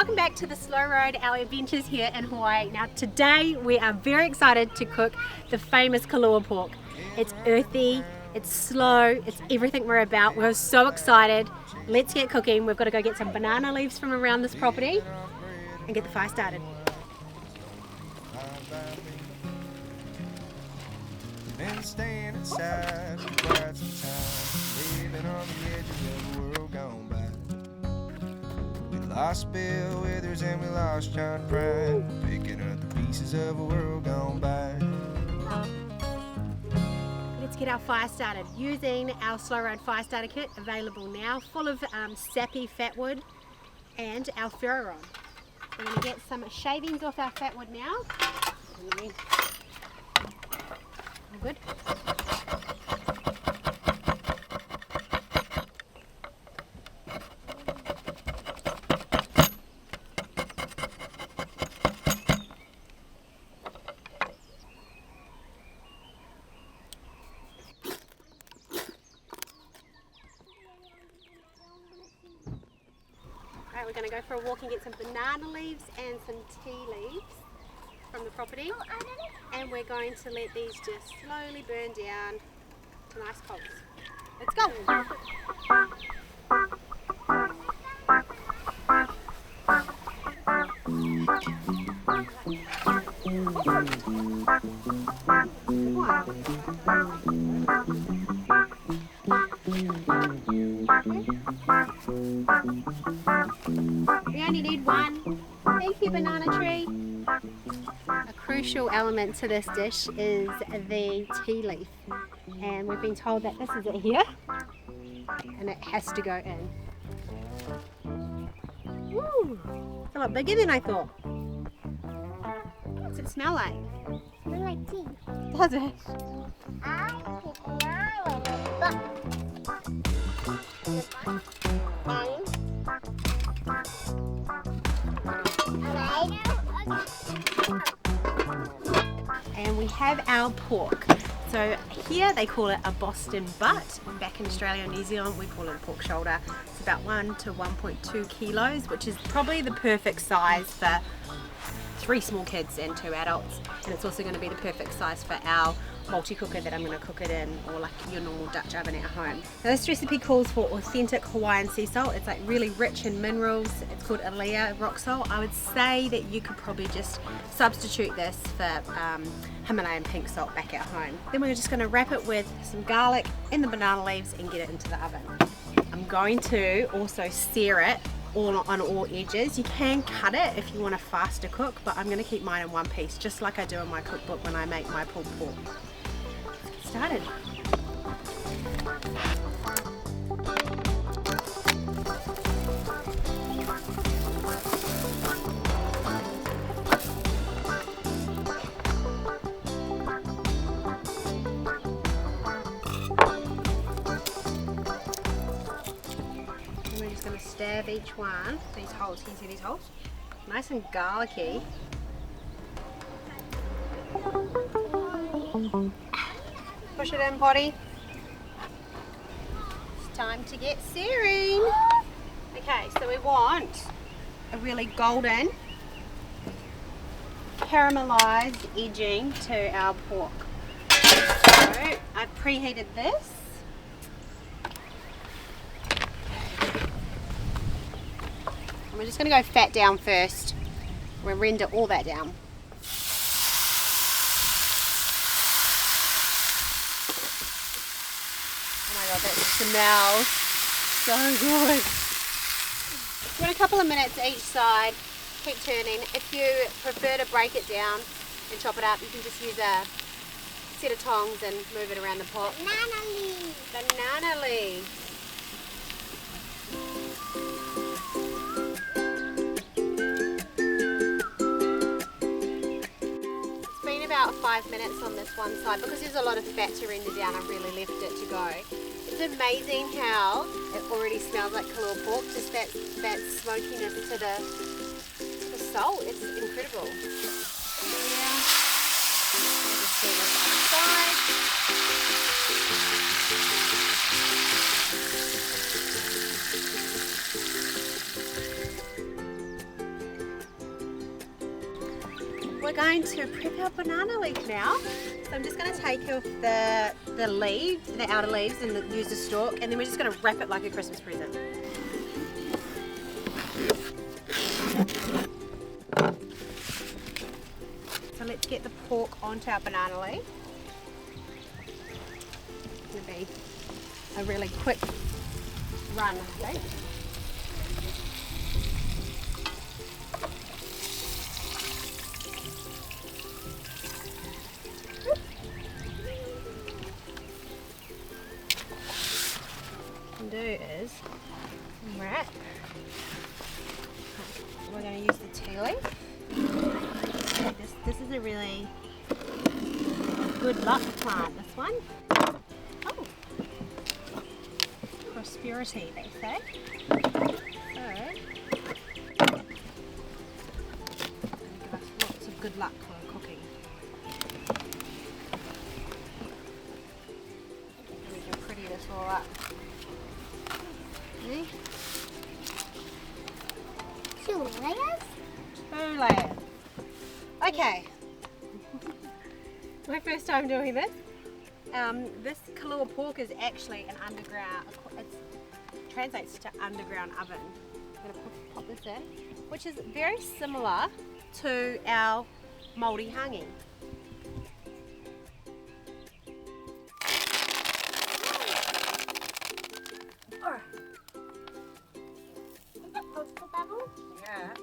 Welcome back to the Slow Road, our adventures here in Hawaii. Now today we are very excited to cook the famous Kalua pork. It's earthy, it's slow, it's everything we're about. We're so excited. Let's get cooking. We've got to go get some banana leaves from around this property and get the fire started. Been staying inside for quite some time, living on the edges of the world gone by. We lost bellwethers and we lost John Prine, picking up the pieces of a world gone by. Let's get our fire started using our Slow Road fire starter kit, available now, full of sappy fat wood and our ferro rod. We're going to get some shavings off our fat wood now. All good. Alright, we're going to go for a walk and get some banana leaves and some tea leaves from the property, and we're going to let these just slowly burn down to nice coals. Let's go! We only need one. Thank you, banana tree. A crucial element to this dish is the tea leaf, and we've been told that this is it here and it has to go in. Woo! It's a lot bigger than I thought. What's it smell like? I like tea. Does it? I keep an eye on the And we have our pork. So here they call it a Boston butt. Back in Australia and New Zealand we call it a pork shoulder. It's about 1 to 1.2 kilos, which is probably the perfect size for 3 small kids and 2 adults. And it's also going to be the perfect size for our multi-cooker that I'm going to cook it in, or like your normal Dutch oven at home. Now this recipe calls for authentic Hawaiian sea salt. It's like really rich in minerals. It's called Alea rock salt. I would say that you could probably just substitute this for Himalayan pink salt back at home. Then we're just going to wrap it with some garlic and the banana leaves and get it into the oven. I'm going to also sear it on all edges. You can cut it if you want a faster cook, but I'm going to keep mine in one piece, just like I do in my cookbook when I make my pulled pork. Let's get started. We're just going to stab each one, these holes. Can you see these holes? Nice and garlicky. Push it in, Potty. It's time to get searing. Okay, so we want a really golden, caramelized edging to our pork. So I've preheated this. We're just going to go fat down first. We'll render all that down. Oh my god, that smells so good. Give it a couple of minutes each side. Keep turning. If you prefer to break it down and chop it up, you can just use a set of tongs and move it around the pot. banana leaves. Banana leaves. About 5 minutes on this one side because there's a lot of fat to render down. I really left it to go. It's amazing how it already smells like Kalua pork, just that smokiness to the salt. It's incredible. Yeah. Just see this other side. we're going to prep our banana leaf now. So I'm just going to take off the leaves, the outer leaves, and use the stalk, and then we're just going to wrap it like a Christmas present. So let's get the pork onto our banana leaf. It's going to be a really quick run, I think. Do is wrap. We're going to use the tea leaf. This is a really good luck plant, this one. Oh, prosperity, they say. So, it's going to give us lots of good luck for cooking. And we can pretty this all up. 2 layers? 2 layers. Okay. My first time doing this. This Kalua pork is actually an underground, it translates to underground oven. I'm going to pop this in, which is very similar to our mouldy hangi. Yeah.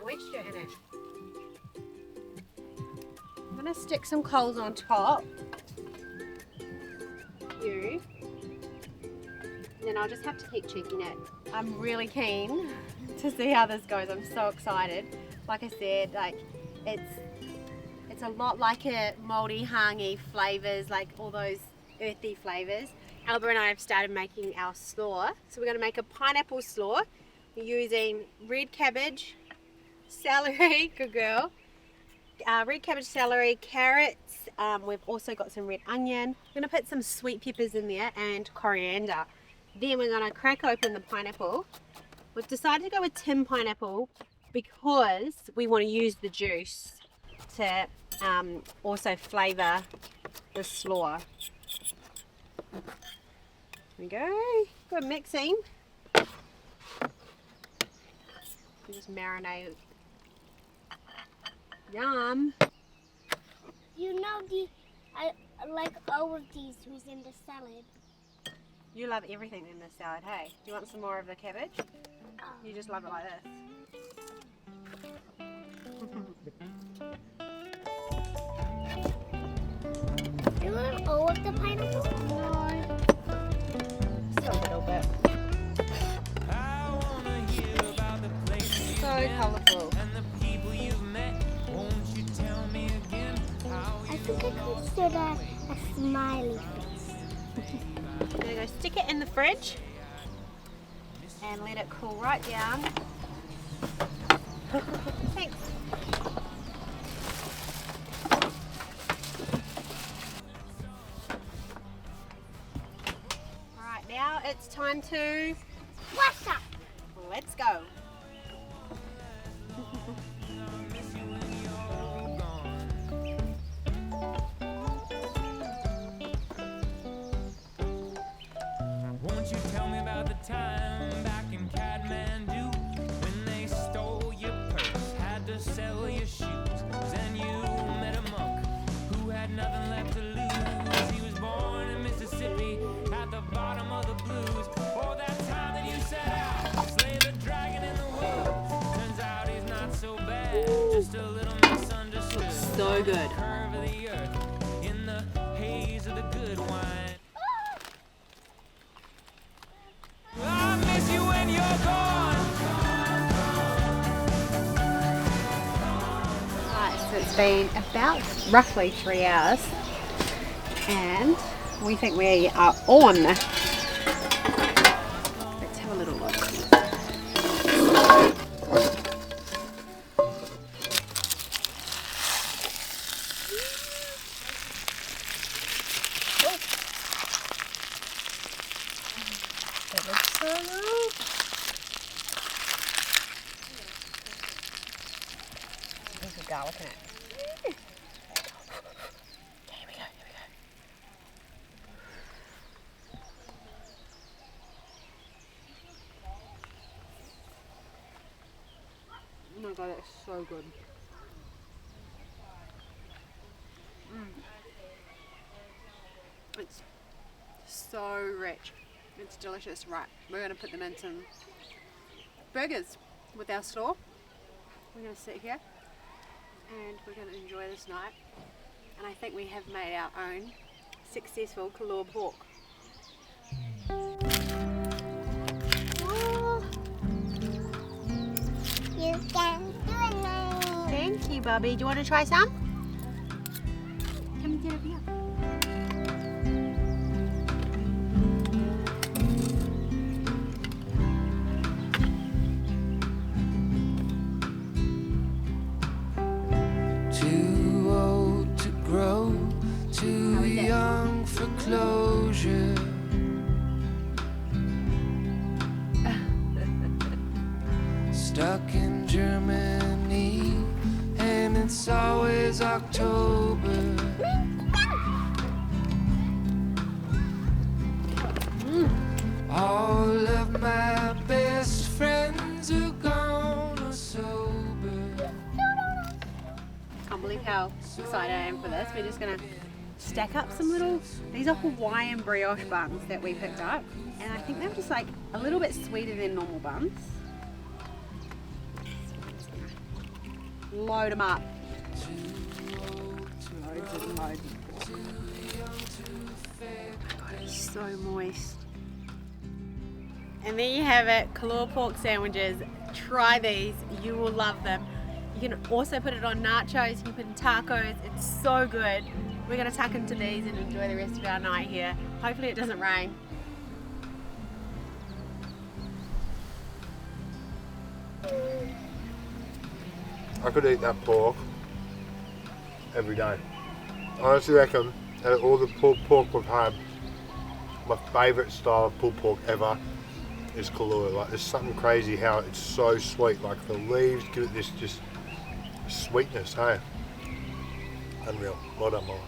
Moisture in it. I'm going to stick some coals on top. Then I'll just have to keep checking it. I'm really keen to see how this goes. I'm so excited. Like I said, like it's a lot like a mouldy hangi flavors, like all those earthy flavors. Alba and I have started making our slaw. So we're going to make a pineapple slaw using red cabbage, celery, good girl, red cabbage, celery, carrots. We've also got some red onion. We're going to put some sweet peppers in there and coriander. Then we're going to crack open the pineapple. We've decided to go with tin pineapple because we want to use the juice to also flavour the slaw. There we go. Good mixing. We just marinate. Yum. You know I like all of these was in the salad. You love everything in this salad, hey? Do you want some more of the cabbage? You just love it like this. You want all of the pineapple? No. Just a little bit. So colourful. I think I consider a smiley face. I'm going to go stick it in the fridge and let it cool right down. Thanks. Alright, now it's time to What's up? let's go. Won't you tell me about the time back in Kathmandu when they stole your purse, had to sell your shoes, then you met a monk who had nothing left to lose. He was born in Mississippi at the bottom of the blues. Oh, that time that you set out to slay the dragon in the woods. Turns out he's not so bad, just a little misunderstood. So good. Curve of the earth in the haze of the good wine. I miss you when you're gone. Right, so it's been about roughly 3 hours and we think we are on. Let's have a little look. That looks so good. hint of garlic in it. Here we go, here we go. Oh my god, it's so good. It's so rich. It's delicious. Right, we're going to put them in some burgers with our store. We're going to sit here and we're going to enjoy this night. And I think we have made our own successful Kalua pork. Oh. You can do it. Thank you, Bubby. Do you want to try some? Come and get over here. Too old to grow, too young for closure. Stuck in Germany, and it's always October. All of my best friends are gone or sober. Can't believe how excited I am for this. We're just gonna stack up some little, these are Hawaiian brioche buns that we picked up, and I think they're just like a little bit sweeter than normal buns. Load them up. Loads and loads. Oh my god, it's so moist. And there you have it, Kalua pork sandwiches. Try these, you will love them. You can also put it on nachos, you can put it in tacos, it's so good. We're gonna tuck into these and enjoy the rest of our night here. Hopefully it doesn't rain. I could eat that pork every day. I honestly reckon out of all the pulled pork we've had, my favourite style of pulled pork ever is Kalua. Like, there's something crazy how it's so sweet. Like, the leaves give it this just sweetness, hey? Unreal. Well done, Mama.